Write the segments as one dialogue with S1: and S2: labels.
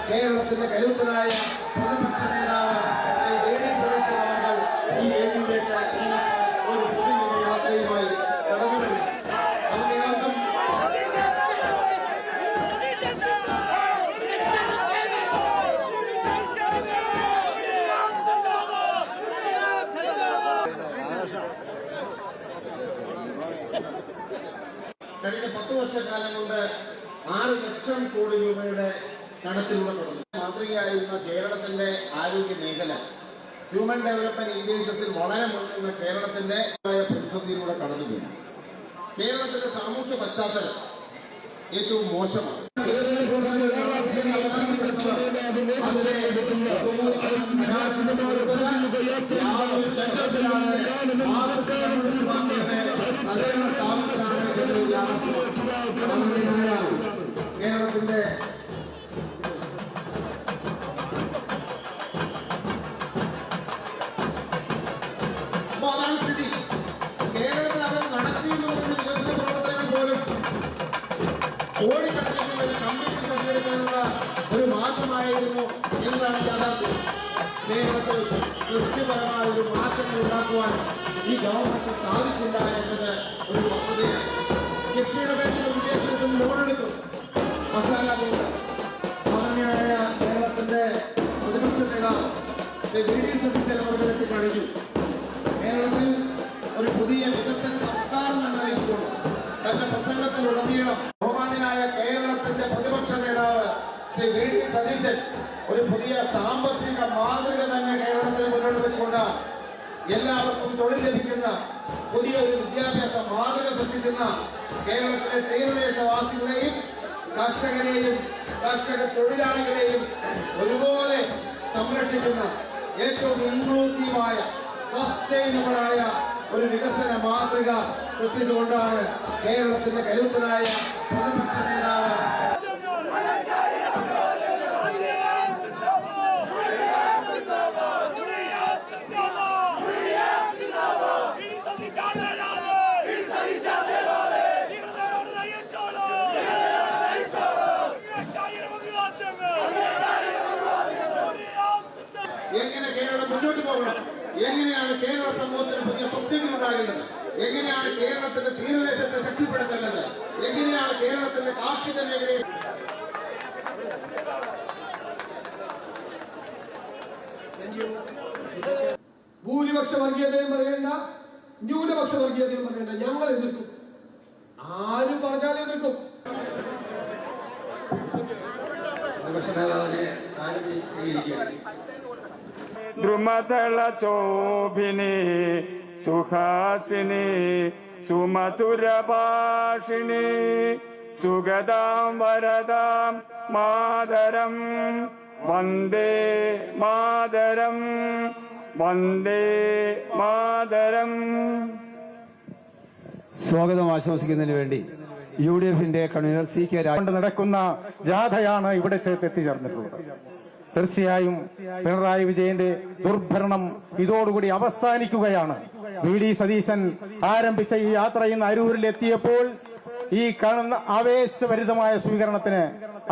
S1: കേരളത്തിന്റെ കരുത്തനായ പ്രതിപക്ഷ നേതാവ് ഈ വേദിയിലേക്ക് ഈ ഒരു പൊതുജന യാത്രയുമായി കടന്നു വരും. കഴിഞ്ഞ 10 വർഷക്കാലം കൊണ്ട് 6 ലക്ഷം കോടി രൂപയുടെ കടത്തിലൂടെ കടന്നു. മാതൃകയായിരുന്ന കേരളത്തിന്റെ ആരോഗ്യ മേഖല ഹ്യൂമൻ ഡെവലപ്മെന്റ് ഇൻഡെക്സിൽ വളരെ മുന്നിൽ കേരളത്തിന്റെ പ്രതിസന്ധിയിലൂടെ കടന്നുപോയി. കേരളത്തിന്റെ സാമൂഹ്യ പശ്ചാത്തലം ഏറ്റവും മോശമാണ്. കേരളത്തിന്റെ അതാണ് സ്ഥിതി. കേരളത്തിൽ അത് നടത്തിയെന്ന് പറഞ്ഞ വികസന പ്രവർത്തനങ്ങൾ പോലും കോടിക്കണക്കിന് കമ്പ്യൂട്ടർ കെട്ടിയെടുക്കാനുള്ള ഒരു മാറ്റമായിരുന്നു എന്നതാണ് യാഥാർത്ഥ്യം. കേരളത്തിൽ സൃഷ്ടിപരമായ ഒരു മാറ്റങ്ങൾ ഉണ്ടാക്കുവാൻ ഈ ഗവൺമെന്റ് സാധിച്ചില്ല എന്നത് ഒരു വസ്തുതയാണ്. കിഫ്ബിയുടെ പേരിൽ വിദേശത്തിൽ ലോണെടുക്കും. മസാല ബോർഡ് മാന്യനായ കേരളത്തിന്റെ പ്രതിപക്ഷ നേതാവ് വി.ഡി. സതീശൻ അവർക്ക് എത്തിക്കഴിഞ്ഞു. കേരളത്തിൽ ഒരു പുതിയ വികസന സംസ്കാരം നിർണ്ണയിച്ചുകൊണ്ട് തന്റെ പ്രസംഗത്തിലുടനീളം ബഹുമാന്യനായ കേരളത്തിന്റെ പ്രതിപക്ഷ നേതാവ് ശ്രീ വി.ഡി. സതീശൻ ഒരു പുതിയ സാമ്പത്തിക മാതൃക തന്നെ കേരളത്തിൽ മുന്നോട്ട് വെച്ചുകൊണ്ട് എല്ലാവർക്കും തൊഴിൽ ലഭിക്കുന്ന പുതിയൊരു വിദ്യാഭ്യാസ മാതൃക സൃഷ്ടിക്കുന്ന കേരളത്തിലെ തീരദേശവാസികളെയും കർഷകരെയും കർഷക തൊഴിലാളികളെയും ഒരുപോലെ സംരക്ഷിക്കുന്ന ഏറ്റവും ഇൻക്ലൂസീവായ സസ്റ്റൈനബിളായ ഒരു വികസന മാതൃക സൃഷ്ടിച്ചുകൊണ്ടാണ് കേരളത്തിന്റെ കരുത്തനായ പ്രതിപക്ഷ നേതാവ് എങ്ങനെ കേരളം മുന്നോട്ട് പോകണം, എങ്ങനെയാണ് കേരള സമൂഹത്തിന് പുതിയ സ്വപ്നങ്ങൾ ഉണ്ടാകേണ്ടത്, എങ്ങനെയാണ് കേരളത്തിന്റെ തീരദേശത്തെ ശക്തിപ്പെടുത്തേണ്ടത്, എങ്ങനെയാണ് കേരളത്തിന്റെ കാർഷിക മേഖലയെ
S2: ഭൂരിപക്ഷ വർഗീയതയും പറയേണ്ട, ന്യൂനപക്ഷ വർഗീയതയും പറയേണ്ട. ഞങ്ങൾ എതിർക്കും. ആരും പറഞ്ഞാലും എതിർക്കും. പ്രതിപക്ഷ നേതാവിനെ ആരും സ്വീകരിക്കുക.
S3: ദ്രുമദള ശോഭിനി സുഹാസിനി സുമധുര ഭാഷിണി സുഗതാം വരദാം മാതരം വന്ദേ മാതരം വന്ദേ മാതരം.
S4: സ്വാഗതം ആശംസിക്കുന്നതിന് വേണ്ടി UDF-ന്റെ കൺവീനർ CK രാജ നടക്കുന്ന ജാഥയാണ് ഇവിടെ എത്തിച്ചേർന്നിട്ടുള്ളത്. തീർച്ചയായും പിണറായി വിജയന്റെ ദുർഭരണം ഇതോടുകൂടി അവസാനിക്കുകയാണ്. വി.ഡി. സതീശൻ ആരംഭിച്ച ഈ യാത്ര ഇന്ന് അരൂരിലെത്തിയപ്പോൾ ഈ കാണുന്ന ആവേശഭരിതമായ സ്വീകരണത്തിന്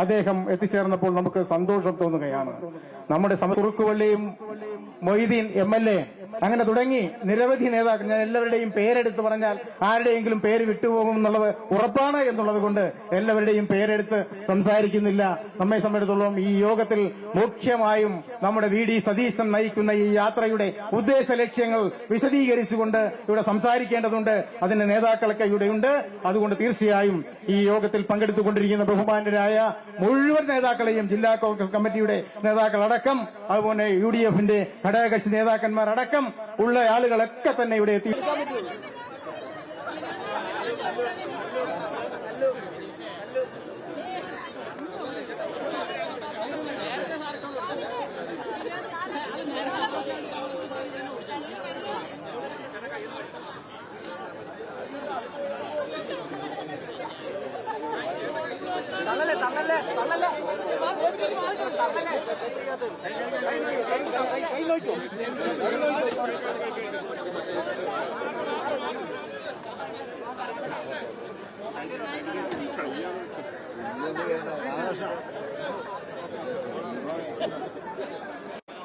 S4: അദ്ദേഹം എത്തിച്ചേർന്നപ്പോൾ നമുക്ക് സന്തോഷം തോന്നുകയാണ്. നമ്മുടെ കുറുക്കുവള്ളിയും മൊയ്തീൻ MLA അങ്ങനെ തുടങ്ങി നിരവധി നേതാക്കൾ, ഞാൻ എല്ലാവരുടെയും പേരെടുത്ത് പറഞ്ഞാൽ ആരുടെയെങ്കിലും പേര് വിട്ടുപോകും എന്നുള്ളത് ഉറപ്പാണ് എന്നുള്ളത് കൊണ്ട് എല്ലാവരുടെയും പേരെടുത്ത് സംസാരിക്കുന്നില്ല. നമ്മെ സംബന്ധിച്ചിടത്തോളം ഈ യോഗത്തിൽ മുഖ്യമായും നമ്മുടെ വി.ഡി. സതീശൻ നയിക്കുന്ന ഈ യാത്രയുടെ ഉദ്ദേശ ലക്ഷ്യങ്ങൾ വിശദീകരിച്ചുകൊണ്ട് ഇവിടെ സംസാരിക്കേണ്ടതുണ്ട്. അതിന്റെ നേതാക്കളൊക്കെ ഇവിടെയുണ്ട്. അതുകൊണ്ട് തീർച്ചയായും ഈ യോഗത്തിൽ പങ്കെടുത്തുകൊണ്ടിരിക്കുന്ന ബഹുമാന്യരായ മുഴുവൻ നേതാക്കളെയും ജില്ലാ കോൺഗ്രസ് കമ്മിറ്റിയുടെ നേതാക്കളടക്കം അതുപോലെ UDF-ന്റെ ഘടകകക്ഷി നേതാക്കന്മാരടക്കം ഉള്ള ആളുകളൊക്കെ തന്നെ ഇവിടെ എത്തി.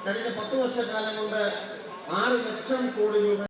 S1: കഴിഞ്ഞ 10 വർഷക്കാലം കൊണ്ട് 6 ലക്ഷം കോടി രൂപ